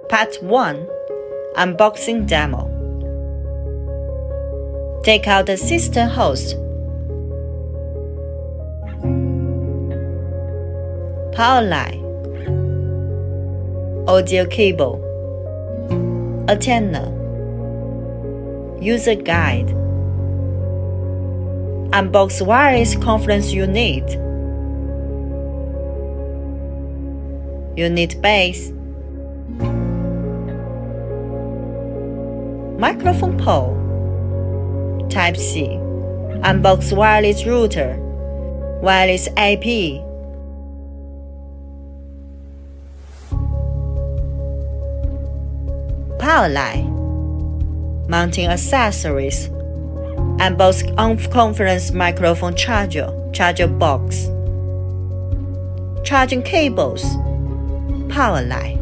Part 1 Unboxing Demo. Take out the system host, power line, audio cable, antenna, user guide, unbox wireless conference unit, unit base, microphone pole, Type-C, unbox wireless router, wireless AP, power line, mounting accessories, unbox on-conference microphone charger box, charging cables, power line.